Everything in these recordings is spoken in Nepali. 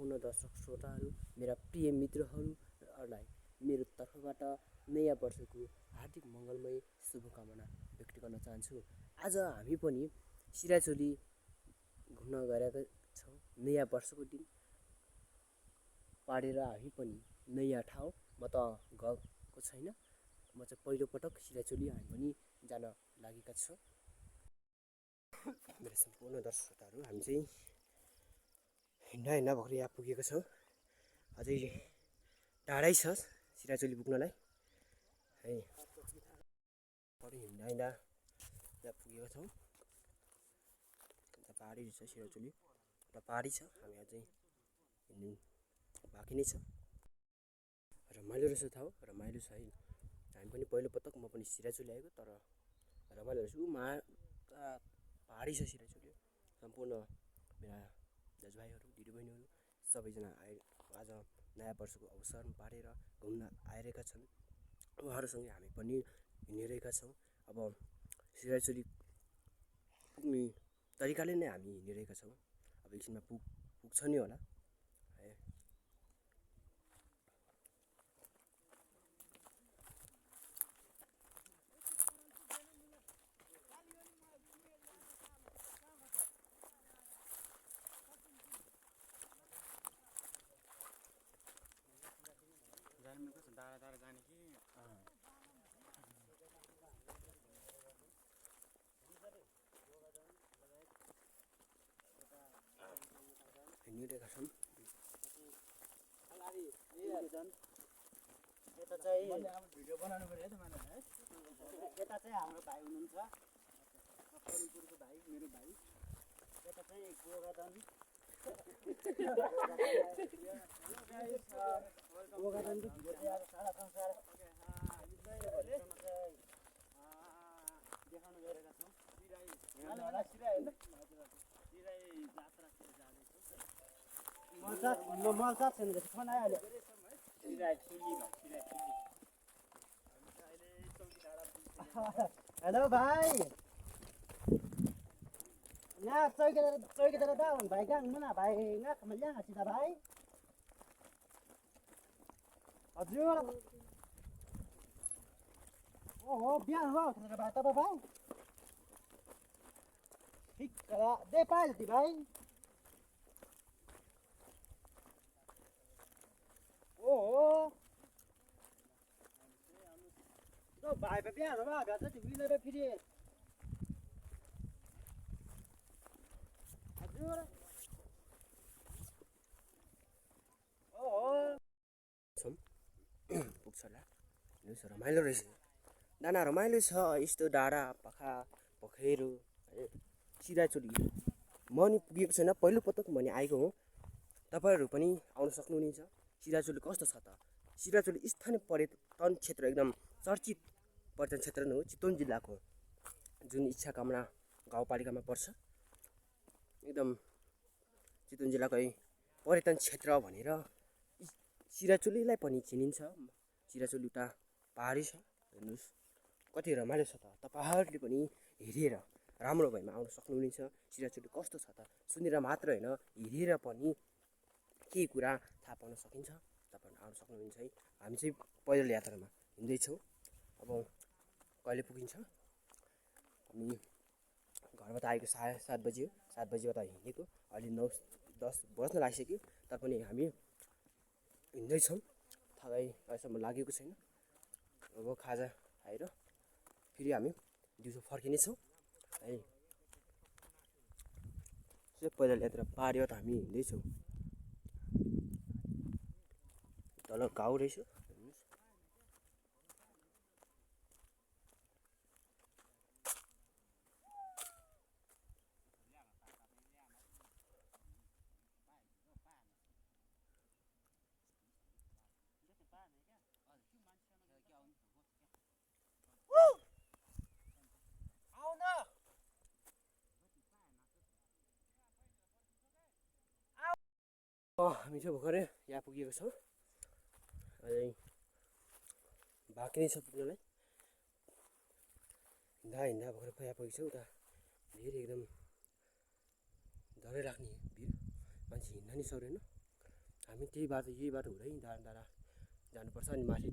सम्पूर्ण दर्शक श्रोताहरू, मेरा प्रिय मित्रहरूलाई मेरो तर्फबाट नयाँ वर्षको हार्दिक मङ्गलमय शुभकामना व्यक्त गर्न चाहन्छु। आज हामी पनि सिराचोली घुम्न गएका छौँ। नयाँ वर्षको दिन पारेर हामी पनि नयाँ ठाउँ, म त गएको छैन, म चाहिँ पहिलोपटक सिराचोली हामी पनि जान लागेका छौँ। मेरो सम्पूर्ण दर्शक श्रोताहरू, हामी चाहिँ हिँड्दा भर्खर यहाँ पुगेको छौँ। अझै टाढै छ सिराचोली पुग्नलाई है। हिँड्दा यहाँ पुगेको छौँ। पहाडी रहेछ सिराचोली, र पहाडी छ। हामी अझै हिँड्नु बाँकी नै छ। रमाइलो रहेछ ठाउँ, रमाइलो छ है। हामी पनि पहिलोपटक, म पनि सिराचोली आएको, तर रमाइलो रहेछ। पहाडी छ सिराचोली। सम्पूर्ण मेरा दाजुभाइहरू, दिदीबहिनीहरू सबैजना आज नयाँ वर्षको अवसर पारेर घुम्न आइरहेका छन्। उहाँहरूसँगै हामी पनि हिँडिरहेका छौँ। अब सिराचोली पुग्ने तरिकाले नै हामी हिँडिरहेका छौँ। अब एकछिनमा पुग्छ नि होला है। टाढा जाने कि हिँडिरहेका छौँ। यता चाहिँ भिडियो बनाउनु पर्यो है त मलाई है। यता चाहिँ हाम्रो भाइ हुनुहुन्छ, करुपुरको भाइ, मेरो भाइ। यता चाहिँ गोगाधन, गोगाधनको भिडियो चाहिँ अब सारा संसार देखाउन गइरहेका छौँ। मलसाद छैन, फोन आइहाल्यो। हेलो भाइ, यहाँ चौकीदार दाun भाइ kang muna भाइ ngak kemaliang sida भाइ। हजुर, ओहो बिहान हो भनेर भाइ तपाईँ भाइ ठिक दे पाइल्थी भाइ। ओहो तो भाइ पे बिहान हो भेट्छ ढिब्रीले फेरि। हजुर, ओहो पुग्छ होला। हेर्नुहोस्, रमाइलो रहेछ। डाँडा रमाइलो छ। यस्तो डाँडा पाखा पोखरीहरू है। सिराचोली म नि पुगेको छैन, पहिलोपटक म नि आएको हुँ। तपाईँहरू पनि आउन सक्नुहुनेछ। सिराचोली कस्तो छ त? सिराचोली स्थानीय पर्यटन क्षेत्र, एकदम चर्चित पर्यटन क्षेत्र नै हो। चितवन जिल्लाको जुन इच्छाकामना गाउँपालिकामा पर्छ। एकदम चितवन जिल्लाकै पर्यटन क्षेत्र भनेर सिराचोलीलाई पनि चिनिन्छ। सिराचोली एउटा पहाडी छ। हेर्नुहोस् कति रमाइलो छ त। तपाईँहरूले पनि हेरेर राम्रो भएमा आउन सक्नुहुनेछ। सिराचोली कस्तो छ त सुनेर मात्र होइन, हेरेर पनि केही कुरा थाहा पाउन सकिन्छ। तपाईँहरू आउन सक्नुहुन्छ है। हामी चाहिँ पैदल यात्रामा हिँड्दैछौँ। अब कहिले पुगिन्छ? हामी घरबाट आएको 7:30 बजी हो। 7 बजीबाट हिँडेको, अहिले 9-10 बज्न लागिसक्यो। तापनि हामी हिँड्दैछौँ। थकाइ अहिलेसम्म लागेको छैन। अब खाजा खाएर फेरि हामी दिउँसो फर्किनेछौँ है। पैदल यात्रा पाहाडीबाट हामी हिँड्दैछौँ। तल गाउँ रहेछ। हामी चाहिँ भर्खरै यहाँ पुगेको छौँ। अझै बाँकी नै छ पुग्नलाई। हिँड्दा भर्खर यहाँ पुगेको छौँ। उता भिड एकदम डरै लाग्ने भिड, मान्छे हिँड्न नि सक्दैन। हामी यही बाटो हुँदै डाँडा जानुपर्छ अनि माथि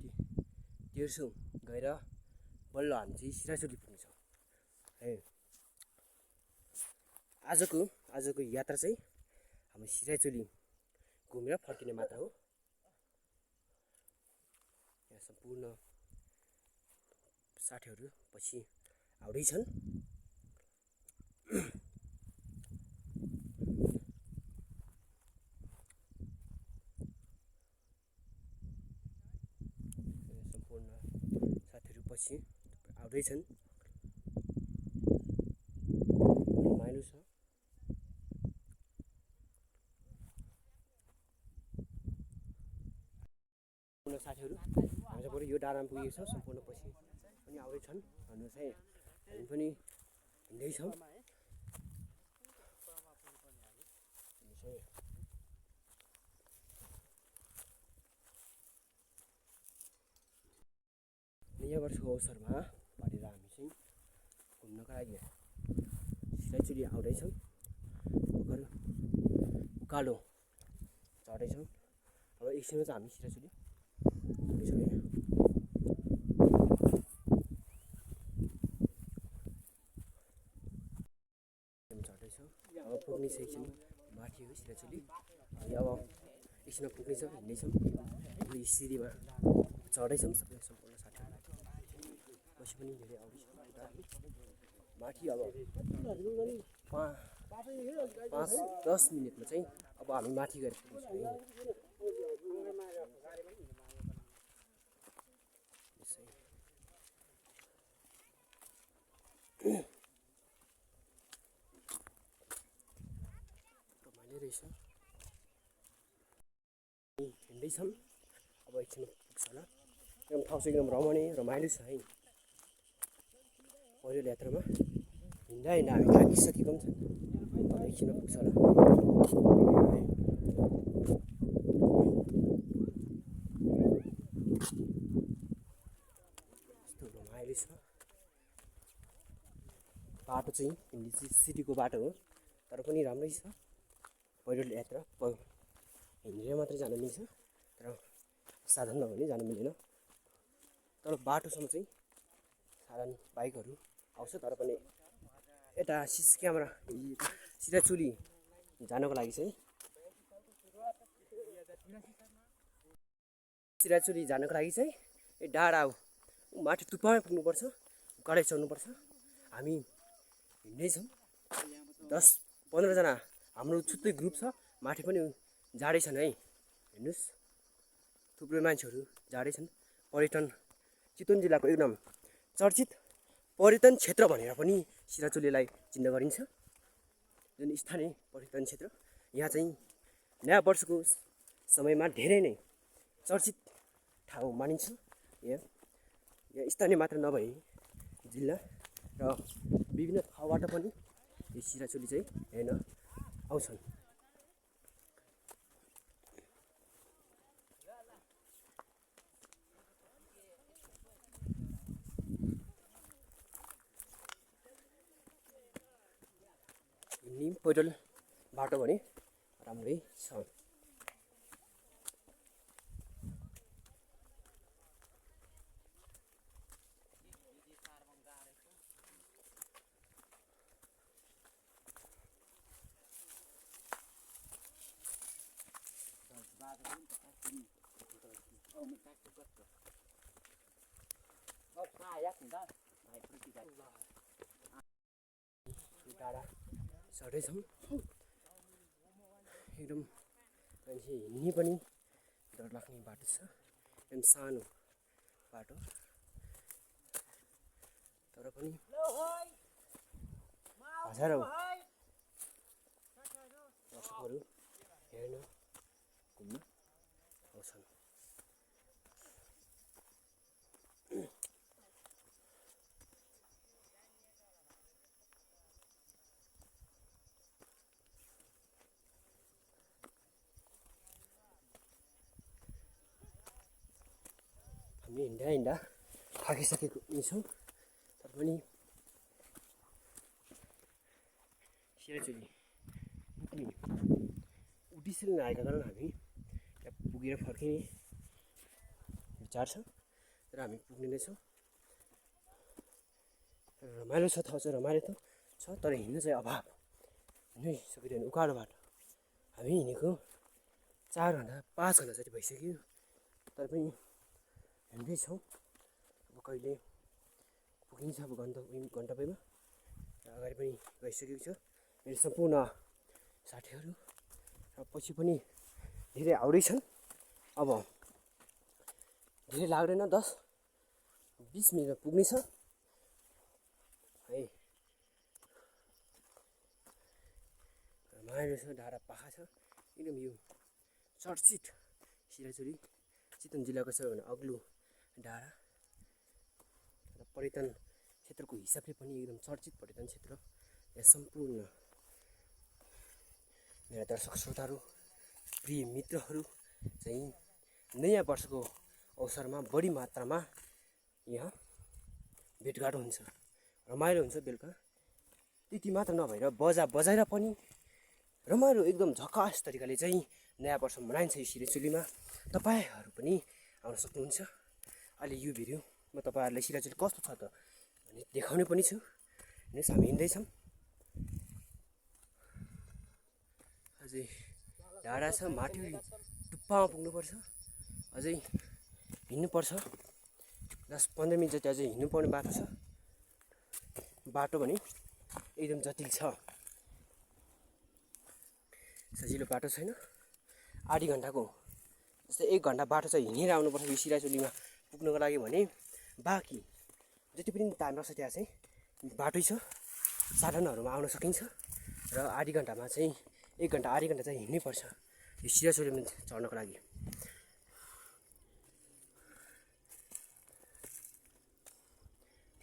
तेर्सो गएर बल्ल हामी चाहिँ सिराचुली पुग्छौँ है। आजको यात्रा चाहिँ हाम्रो सिराचुली घुमेर फर्किने मात्र हो। यहाँ सम्पूर्ण साथीहरू पछि आउँदैछन्। सम्पूर्ण साथीहरू पछि आउँदैछन्। रमाइलो छ। साथीहरू हामी बरु यो डाँडामा पुगेको छ, सम्पूर्ण पछि पनि आउँदैछन्। भन्नुहोस् है, हामी पनि हिँड्दैछौँ। नयाँ वर्षको अवसरमा भनेर हामी चाहिँ घुम्नको लागि सिराचुली आउँदैछौँ। भर्खर उकालो चढ्दैछौँ। अब एकछिनमा चाहिँ हामी सिराचुली चढ्दैछौँ। अब पुग्ने छ एकछिन माथि हो सिराचुली। अब एकछिनमा पुग्ने छ, हिँड्दैछौँ। सिँढीमा चढ्दैछौँ सबै सम्पूर्ण साथीहरू पछि पनि धेरै आउँदैछ माथि। अब 5-10 मिनटमा चाहिँ अब हामी माथि गएर पुग्छौँ। रमाइलो रहेछ। हिँड्दैछौँ। अब एकछिन पुग्छ होला। एकदम ठाउँ चाहिँ एकदम रमाइलो छ है। पहिलो यात्रामा हिँड्दा हामी थाकिसकेको पनि छ। अब एकछिनमा पुग्छ होला। यस्तो रमाइलो छ। बाटो चाहिँ सिटीको बाटो हो, तर पनि राम्रै छ। पहिलो यात्रा हिँडेर मात्रै जान मिल्छ, तर साधन नभए जान मिल्दैन। तर बाटोसम्म चाहिँ साधन बाइकहरू आउँछ। तर पनि यता सिराचुली जानको लागि चाहिँ यो डाँडा माथि टुप्पामै पुग्नुपर्छ, उकालै चढ्नुपर्छ। हामी हिँड्दैछौँ 10-15 जना हाम्रो छुट्टै ग्रुप छ। माथि पनि जाँदैछन् है, हेर्नुहोस् थुप्रै मान्छेहरू जाँदैछन्। पर्यटन चितवन जिल्लाको एकदम चर्चित पर्यटन क्षेत्र भनेर पनि सिराचुलीलाई चिन्ने गरिन्छ। जुन स्थानीय पर्यटन क्षेत्र, यहाँ चाहिँ नयाँ वर्षको समयमा धेरै नै चर्चित ठाउँ मानिन्छ। यहाँ स्थानीय मात्र नभई जिल्ला र विभिन्न ठाउँबाट पनि यो सिराचुली चाहिँ हेर्न आउँछन्। हिँड्ने पैदल बाटो भने राम्रै छ। डाँडा चढ्दैछौँ। एकदम मान्छे हिँड्ने पनि डर लाग्ने बाटो छ। एकदम सानो बाटो, तर पनि हजारौँ दर्शकहरू हेर्न घुम्न आउँछन्। हामी हिँड्दा थाकिसकेको छौँ, तर पनि सिराचुली उद्देश्यले नआएका कारण हामी पुगेर फर्किने विचार छ र हामी पुग्ने नै छौँ। रमाइलो छ, ठाउँ चाहिँ रमाइलो त छ, तर हिँड्नु चाहिँ अभाव, हिँड्नै सकिँदैन। उकालो बाटो हामी हिँडेको 4 घन्टा 5 घन्टा जति भइसक्यो, तर पनि हिँड्दैछौँ। अब कहिले पुगिन्छ अब गन्तव्यमा, र अगाडि पनि गइसकेको छ मेरो सम्पूर्ण साथीहरू, र पछि पनि धेरै आउँदैछन्। अब धेरै लाग्दैन, 10-20 मिनटमा पुग्ने छ है। रमाइलो छ, डाँडा पाखा छ एकदम। यो चर्चित सिराचुली चितवन जिल्लाको सबैभन्दा अग्लो डाँडा र पर्यटन क्षेत्रको हिसाबले पनि एकदम चर्चित पर्यटन क्षेत्र। यहाँ सम्पूर्ण मेरा दर्शक श्रोताहरू, प्रिय मित्रहरू चाहिँ नयाँ वर्षको अवसरमा बढी मात्रामा यहाँ भेटघाट हुन्छ, रमाइलो हुन्छ। बेलुका त्यति मात्र नभएर बजाएर पनि रमाइलो एकदम झकास तरिकाले चाहिँ नयाँ वर्ष मनाइन्छ यो सिराचुलीमा। तपाईँहरू पनि आउन सक्नुहुन्छ। अहिले यो भिडियो म तपाईँहरूलाई सिराचुली कस्तो छ त भने देखाउने पनि छु। हेर्नुहोस्, हामी हिँड्दैछौँ, अझै डाँडा छ, माथि टुप्पामा पुग्नुपर्छ, अझै हिँड्नुपर्छ 10-15 मिनट जति अझै हिँड्नुपर्ने बाटो छ। बाटो भने एकदम जटिल छ, सजिलो बाटो छैन। आधी घन्टाको जस्तै 1 घन्टा बाटो चाहिँ हिँडेर आउनुपर्छ यो सिराचुलीमा पुग्नको लागि भने। बाँकी जति पनि टाइम लाग्छ त्यहाँ चाहिँ बाटै छ, साधनहरूमा आउन सकिन्छ। र आधी घन्टामा चाहिँ 1 घन्टा आधी घन्टा चाहिँ हिँड्नै पर्छ यो सिराचुलीमा चढ्नको लागि।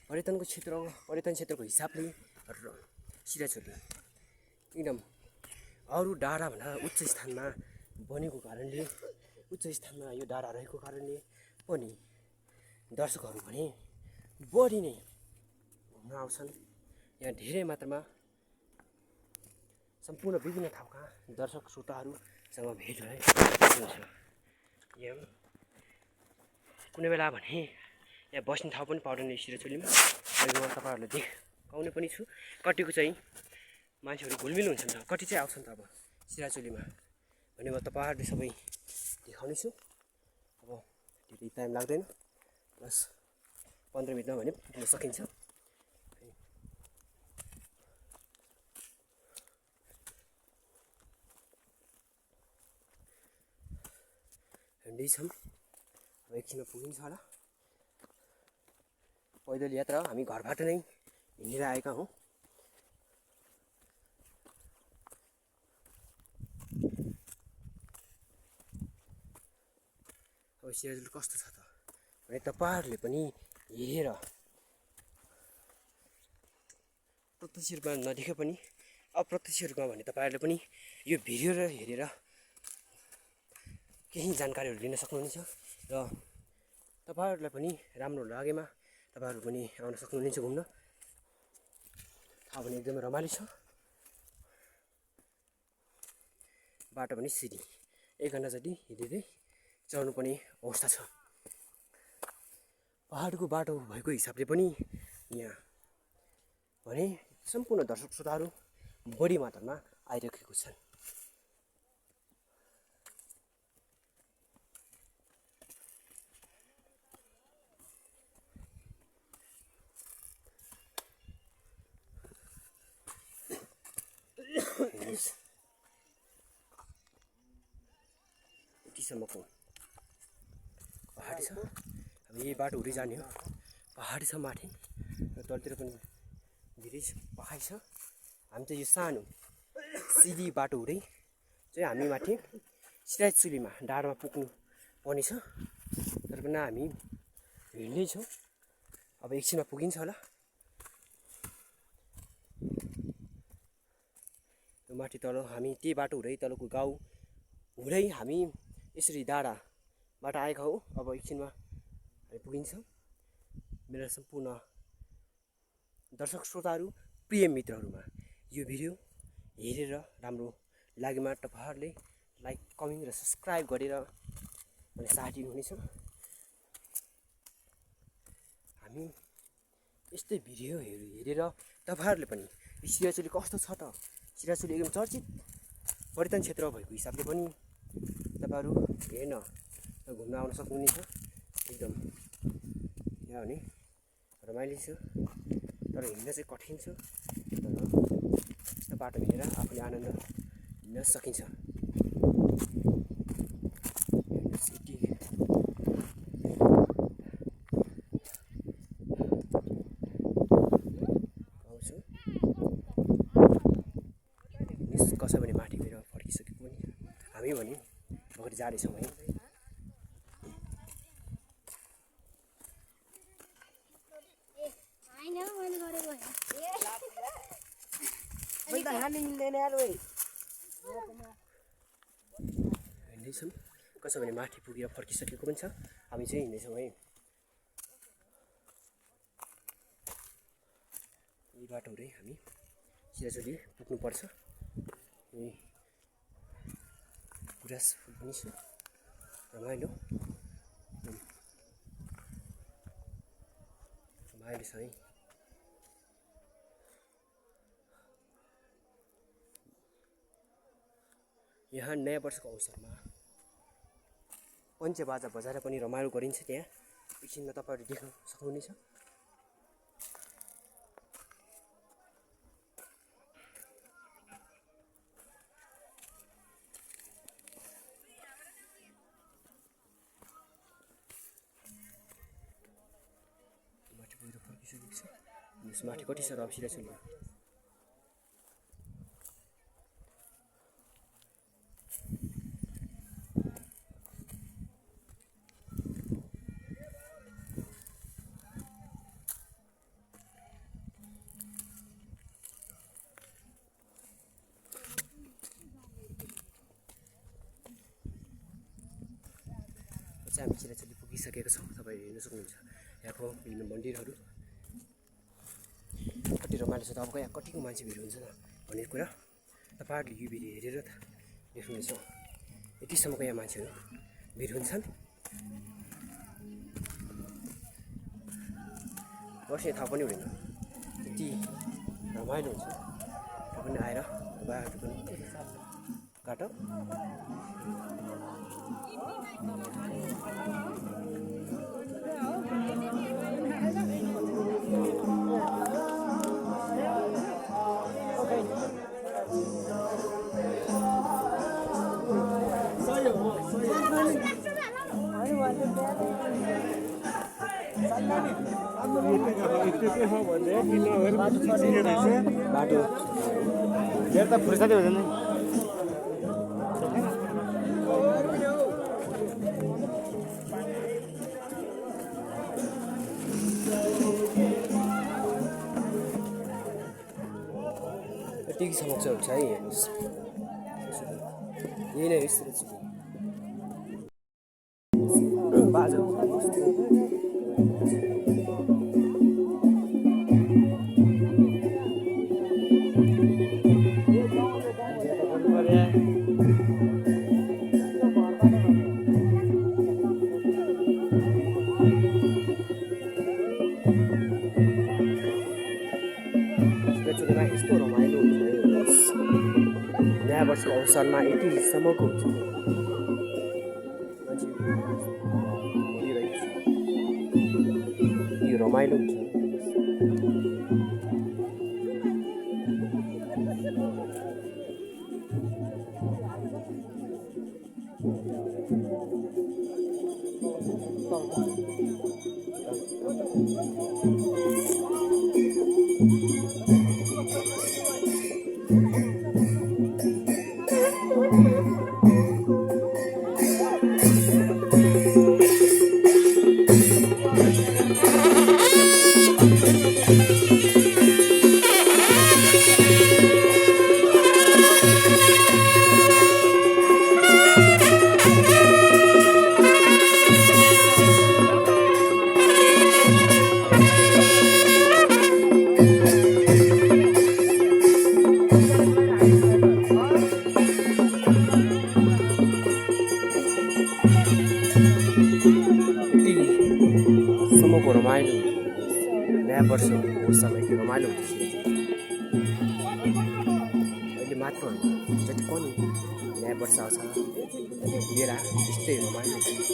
पर्यटन क्षेत्रको हिसाबले सिराचुली एकदम अरू डाँडाभन्दा उच्च स्थानमा बनेको कारणले, उच्च स्थानमा यो डाँडा रहेको कारणले पनि दर्शकहरू भने बढी नै घुम्न आउँछन्। यहाँ धेरै मात्रामा सम्पूर्ण विभिन्न ठाउँका दर्शक श्रोताहरूसँग भेट हुन्छ। यहाँ कुनै बेला भने यहाँ बस्ने ठाउँ पनि पाउँदैन सिराचुलीमा। अहिले म तपाईँहरूलाई देखाउने पनि छु। कतिको चाहिँ मान्छेहरू घुलमिल हुन्छन्, कति चाहिँ आउँछन् त अब सिराचुलीमा भने म तपाईँहरूले सबै देखाउने छु। अब त्यति टाइम लाग्दैन, 10-15 मिनटमा भने पुग्न सकिन्छ। हिँड्दैछौँ, अब एकछिनमा पुगिन्छ होला। पैदल यात्रा हामी घरबाट नै हिँडेर आएका हौँ। अब सिराचुली कस्तो छ त भने तपाईँहरूले पनि हेरेर, प्रत्यक्ष रूपमा नदेखे पनि अप्रत्यक्ष रूपमा भने तपाईँहरूले पनि यो भिडियो हेरेर केही जानकारीहरू लिन सक्नुहुनेछ। र तपाईँहरूलाई पनि राम्रो लागेमा तपाईँहरू पनि आउन सक्नुहुनेछ घुम्न। थाहा भने एकदमै रमाइलो छ। बाटो पनि सिधी 1 घन्टा जति हिँडेरै चढ्नु पर्ने अवस्था छ। पहाडको बाटो भएको हिसाबले पनि यहाँ भने सम्पूर्ण दर्शक श्रोताहरू बढी मात्रामा आइरहेको छन्। यतिसम्मको पहाडी छ। अब यही बाटो हुँदै जाने हो, पहाडी छ माथि र तलतिर पनि धेरै पहाडी छ। हामी चाहिँ यो सानो सिधी बाटो हुँदै चाहिँ हामी माथि सिराचुलीमा डाँडामा पुग्नु पर्ने छ। तर पनि हामी हिँड्दैछौँ, अब एकछिनमा पुगिन्छ होला। यो माथि तल हामी त्यही बाटो हुँदै तलको गाउँ हुँदै हामी यसरी डाँडाबाट आएका हौँ। अब एकछिनमा हामी पुगिन्छ। मेरा सम्पूर्ण दर्शक श्रोताहरू, प्रिय मित्रहरूमा यो भिडियो हेरेर राम्रो लागेमा तपाईँहरूले लाइक, कमेन्ट र सब्सक्राइब गरेर अनि साटिनु हुनेछ। हामी यस्तै भिडियोहरू हेरेर तपाईँहरूले पनि यो सिराचुली कस्तो छ त, सिराचुली एकदम चर्चित पर्यटन क्षेत्र भएको हिसाबले पनि तपाईँहरू हेर्न घुम्न आउन सक्नुहुनेछ। एकदम यहाँ भने रमाइलो छ, तर हिँड्न चाहिँ कठिन छ, तर यस्तो बाटो हिँडेर आफूले आनन्द लिन सकिन्छ। कसो भने माथि गएर फर्किसकेको पनि हामी भने अगाडि जाँदैछौँ है। हिँड्दैछौँ, कसो भने माथि पुगेर फर्किसकेको पनि छ, हामी चाहिँ हिँड्दैछौँ है। यही बाटोहरू हामी सिराचुली पुग्नुपर्छ। गुराँस फुल पनि छ, रमाइलो रमाइलो छ है। यहाँ नयाँ वर्षको अवसरमा पञ्चबाजा बजाएर पनि रमाइलो गरिन्छ। त्यहाँ एकछिनमा तपाईँहरू देख्न सक्नुहुनेछ। माथि कति छ र अब सिराचुली हामी सिराचुली पुगिसकेको छौँ। तपाईँ हेर्न सक्नुहुन्छ यहाँको विभिन्न मन्दिरहरू कति रमाइलो छ। त अब यहाँ कतिको मान्छे भिड हुन्छ भन्ने कुरा तपाईँहरूले यो भिडियो हेरेर देख्नुहुनेछ। यतिसम्मको यहाँ मान्छेहरू भिड हुन्छन्। बस्ने थाहा पनि हुँदैन, यति रमाइलो हुन्छ। पनि आएर तपाईँहरू पनि काट बाटो त फुर्सदै हुँदैन। यतिकै समस्या हुन्छ है। हेर्नुहोस् यही नै यस्तो बाजा यस्तो रमाइलो हुन्छ। नयाँ वर्षको अवसरमा यतिसम्मको हुन्छ मान्छे बोलिरहेको छ, यो रमाइलो हुन्छ। रमाइलो नयाँ वर्षको समय त्यो रमाइलो हुन्छ अहिले मात्र होइन जति पनि नयाँ वर्ष आउँछ लिएर त्यस्तै रमाइलो हुन्छ